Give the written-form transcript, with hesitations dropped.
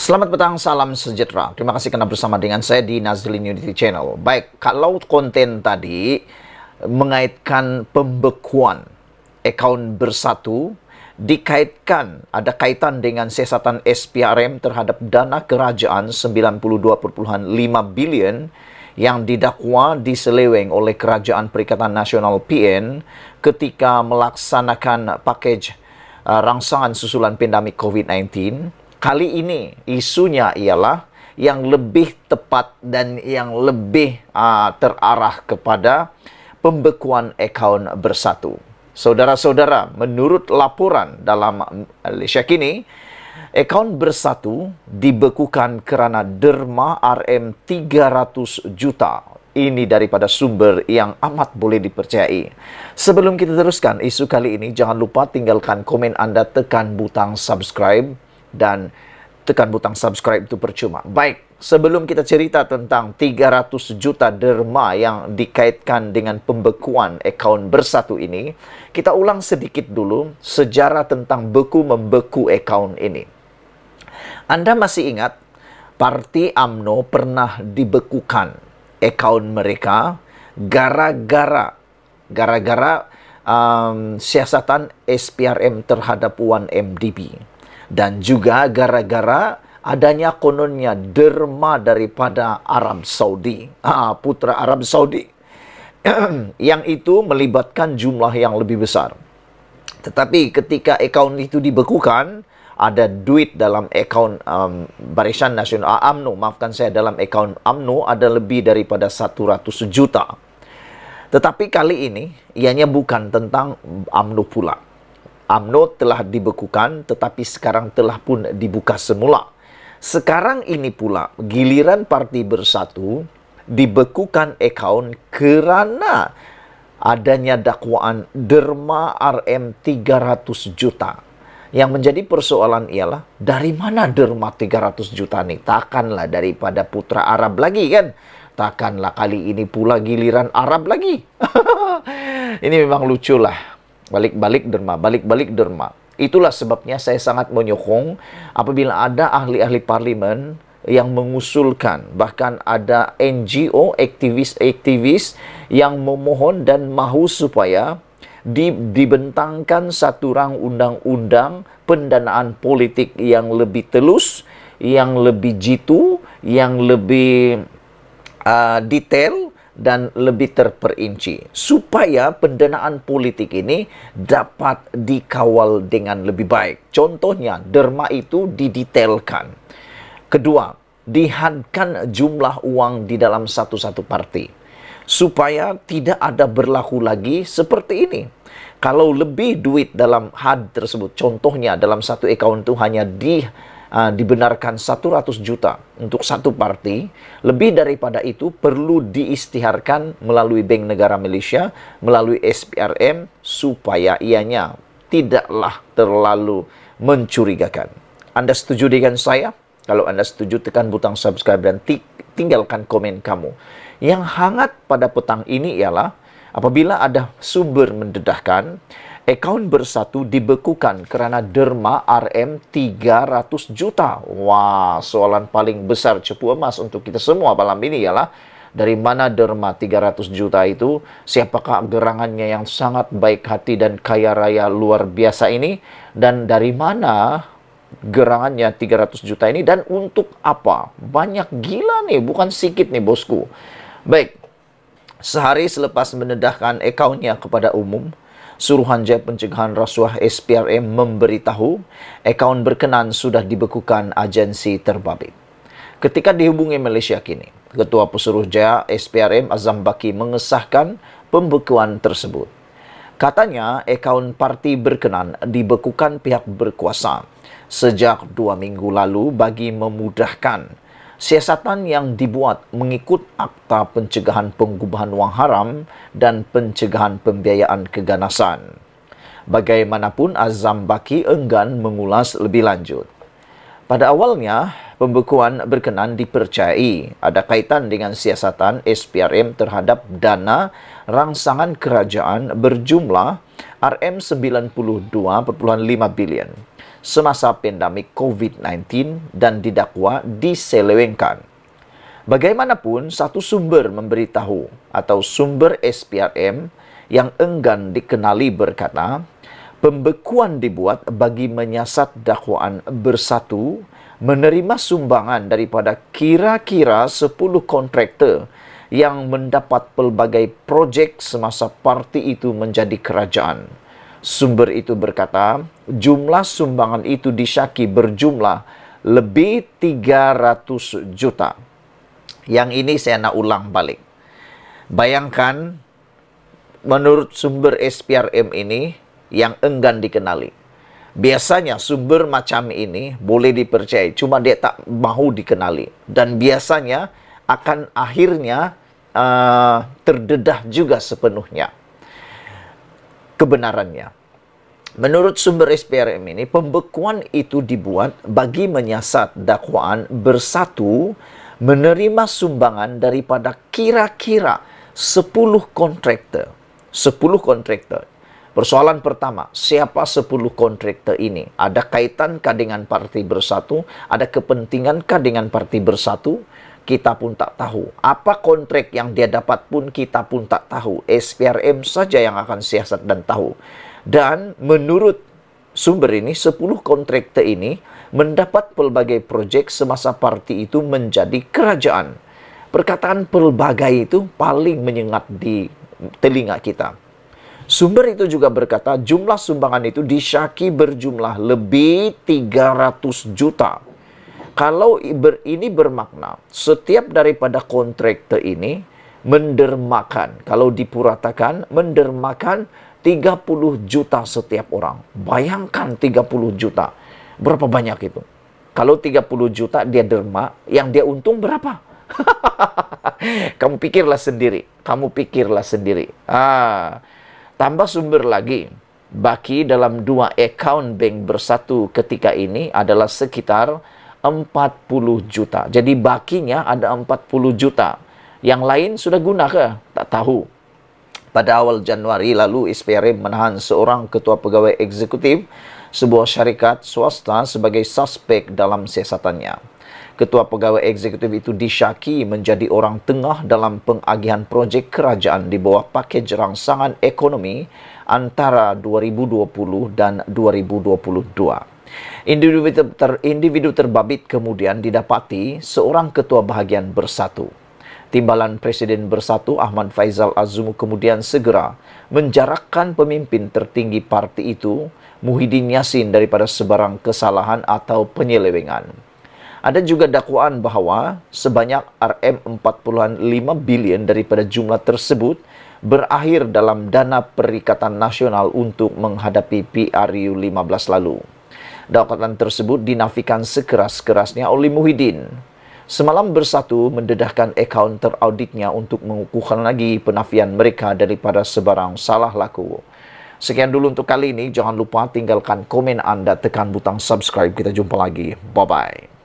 Selamat petang, salam sejahtera. Terima kasih karena bersama dengan saya di Nazlin Unity Channel. Baik, kalau konten tadi mengaitkan pembekuan akaun bersatu, dikaitkan, ada kaitan dengan siasatan SPRM terhadap dana kerajaan 92.5 bilion yang didakwa diseleweng oleh Kerajaan Perikatan Nasional PN ketika melaksanakan pakej rangsangan susulan pandemik COVID-19. Kali ini isunya ialah yang lebih tepat dan yang lebih terarah kepada pembekuan akaun bersatu. Saudara-saudara, menurut laporan dalam Malaysia kini, akaun bersatu dibekukan kerana derma RM300 juta. Ini daripada sumber yang amat boleh dipercayai. Sebelum kita teruskan isu kali ini, jangan lupa tinggalkan komen anda, tekan butang subscribe. Dan tekan butang subscribe itu percuma. Baik, sebelum kita cerita tentang 300 juta derma yang dikaitkan dengan pembekuan akaun bersatu ini, kita ulang sedikit dulu sejarah tentang beku-membeku akaun ini. Anda masih ingat, Parti UMNO pernah dibekukan akaun mereka gara-gara siasatan SPRM terhadap 1MDB. Dan juga gara-gara adanya kononnya derma daripada Arab Saudi, putra Arab Saudi, yang itu melibatkan jumlah yang lebih besar. Tetapi ketika akaun itu dibekukan, ada duit dalam akaun Barisan Nasional UMNO, maafkan saya, dalam akaun UMNO ada lebih daripada 100 juta. Tetapi kali ini, ianya bukan tentang UMNO pula. UMNO telah dibekukan, tetapi sekarang telah pun dibuka semula. Sekarang ini pula, giliran Parti Bersatu dibekukan akaun kerana adanya dakwaan derma RM300 juta. Yang menjadi persoalan ialah, dari mana derma 300 juta ni? Takkanlah daripada putra Arab lagi kan? Takkanlah kali ini pula giliran Arab lagi? Ini memang lucu lah. Balik-balik derma. Itulah sebabnya saya sangat menyokong apabila ada ahli-ahli parlimen yang mengusulkan, bahkan ada NGO, aktivis-aktivis yang memohon dan mahu supaya dibentangkan satu rang undang-undang pendanaan politik yang lebih telus, yang lebih jitu, yang lebih detail, dan lebih terperinci, supaya pendanaan politik ini dapat dikawal dengan lebih baik. Contohnya, derma itu didetailkan. Kedua, dihadkan jumlah uang di dalam satu-satu parti, supaya tidak ada berlaku lagi seperti ini. Kalau lebih duit dalam had tersebut, contohnya dalam satu akaun itu hanya dibenarkan 100 juta untuk satu parti, lebih daripada itu perlu diisytiharkan melalui Bank Negara Malaysia, melalui SPRM, supaya ianya tidaklah terlalu mencurigakan. Anda setuju dengan saya? Kalau Anda setuju, tekan butang subscribe dan tinggalkan komen kamu. Yang hangat pada petang ini ialah apabila ada sumber mendedahkan akaun bersatu dibekukan kerana derma RM300 juta. Wah, soalan paling besar cepu emas untuk kita semua malam ini ialah, dari mana derma 300 juta itu? Siapakah gerangannya yang sangat baik hati dan kaya raya luar biasa ini? Dan dari mana gerangannya 300 juta ini? Dan untuk apa? Banyak gila nih, bukan sedikit nih bosku. Baik, sehari selepas mendedahkan akaunnya kepada umum, Suruhanjaya Pencegahan Rasuah SPRM memberitahu akaun berkenan sudah dibekukan agensi terbabit. Ketika dihubungi Malaysia kini, Ketua Pesuruhjaya SPRM Azam Baki mengesahkan pembekuan tersebut. Katanya akaun parti berkenan dibekukan pihak berkuasa sejak 2 minggu lalu bagi memudahkan siasatan yang dibuat mengikut Akta Pencegahan Pengubahan Wang Haram dan Pencegahan Pembiayaan Keganasan. Bagaimanapun, Azam Baki enggan mengulas lebih lanjut. Pada awalnya, pembekuan berkenan dipercayai ada kaitan dengan siasatan SPRM terhadap dana rangsangan kerajaan berjumlah RM92.5 bilion. semasa pandemik COVID-19 dan didakwa diselewengkan. Bagaimanapun, satu sumber memberitahu atau sumber SPRM yang enggan dikenali berkata, pembekuan dibuat bagi menyiasat dakwaan bersatu menerima sumbangan daripada kira-kira 10 kontraktor yang mendapat pelbagai projek semasa parti itu menjadi kerajaan. Sumber itu berkata, jumlah sumbangan itu disyaki berjumlah lebih 300 juta. Yang ini saya nak ulang balik. Bayangkan, menurut sumber SPRM ini yang enggan dikenali. Biasanya sumber macam ini boleh dipercayai, cuma dia tak mahu dikenali. Dan biasanya akan akhirnya terdedah juga sepenuhnya kebenarannya. Menurut sumber SPRM ini, pembekuan itu dibuat bagi menyiasat dakwaan bersatu menerima sumbangan daripada kira-kira 10 kontraktor. 10 kontraktor. Persoalan pertama, siapa 10 kontraktor ini? Ada kaitankah dengan Parti Bersatu? Ada kepentingankah dengan Parti Bersatu? Kita pun tak tahu. Apa kontrak yang dia dapat pun kita pun tak tahu. SPRM saja yang akan siasat dan tahu. Dan menurut sumber ini, 10 kontraktor ini mendapat pelbagai projek semasa parti itu menjadi kerajaan. Perkataan pelbagai itu paling menyengat di telinga kita. Sumber itu juga berkata jumlah sumbangan itu disyaki berjumlah lebih 300 juta. Kalau ini bermakna setiap daripada kontraktor ini mendermakan, kalau dipuratakan, mendermakan 30 juta setiap orang. Bayangkan 30 juta. Berapa banyak itu? Kalau 30 juta dia derma, yang dia untung berapa? Kamu pikirlah sendiri. Tambah sumber lagi. Baki dalam 2 akaun bank bersatu ketika ini adalah sekitar 40 juta. Jadi bakinya ada 40 juta. Yang lain sudah guna ke? Tak tahu. Pada awal Januari lalu, SPRM menahan seorang ketua pegawai eksekutif sebuah syarikat swasta sebagai suspek dalam siasatannya. Ketua pegawai eksekutif itu disyaki menjadi orang tengah dalam pengagihan projek kerajaan di bawah pakej rangsangan ekonomi antara 2020 dan 2022. Individu terbabit kemudian didapati seorang ketua bahagian Bersatu. Timbalan Presiden Bersatu Ahmad Faizal Azumu kemudian segera menjarakkan pemimpin tertinggi parti itu, Muhyiddin Yassin, daripada sebarang kesalahan atau penyelewengan. Ada juga dakwaan bahawa sebanyak RM40.5 bilion daripada jumlah tersebut berakhir dalam dana Perikatan Nasional untuk menghadapi PRU 15 lalu. Dakwaan tersebut dinafikan sekeras-kerasnya oleh Muhyiddin. Semalam Bersatu mendedahkan akaun terauditnya untuk mengukuhkan lagi penafian mereka daripada sebarang salah laku. Sekian dulu untuk kali ini. Jangan lupa tinggalkan komen anda, tekan butang subscribe. Kita jumpa lagi. Bye-bye.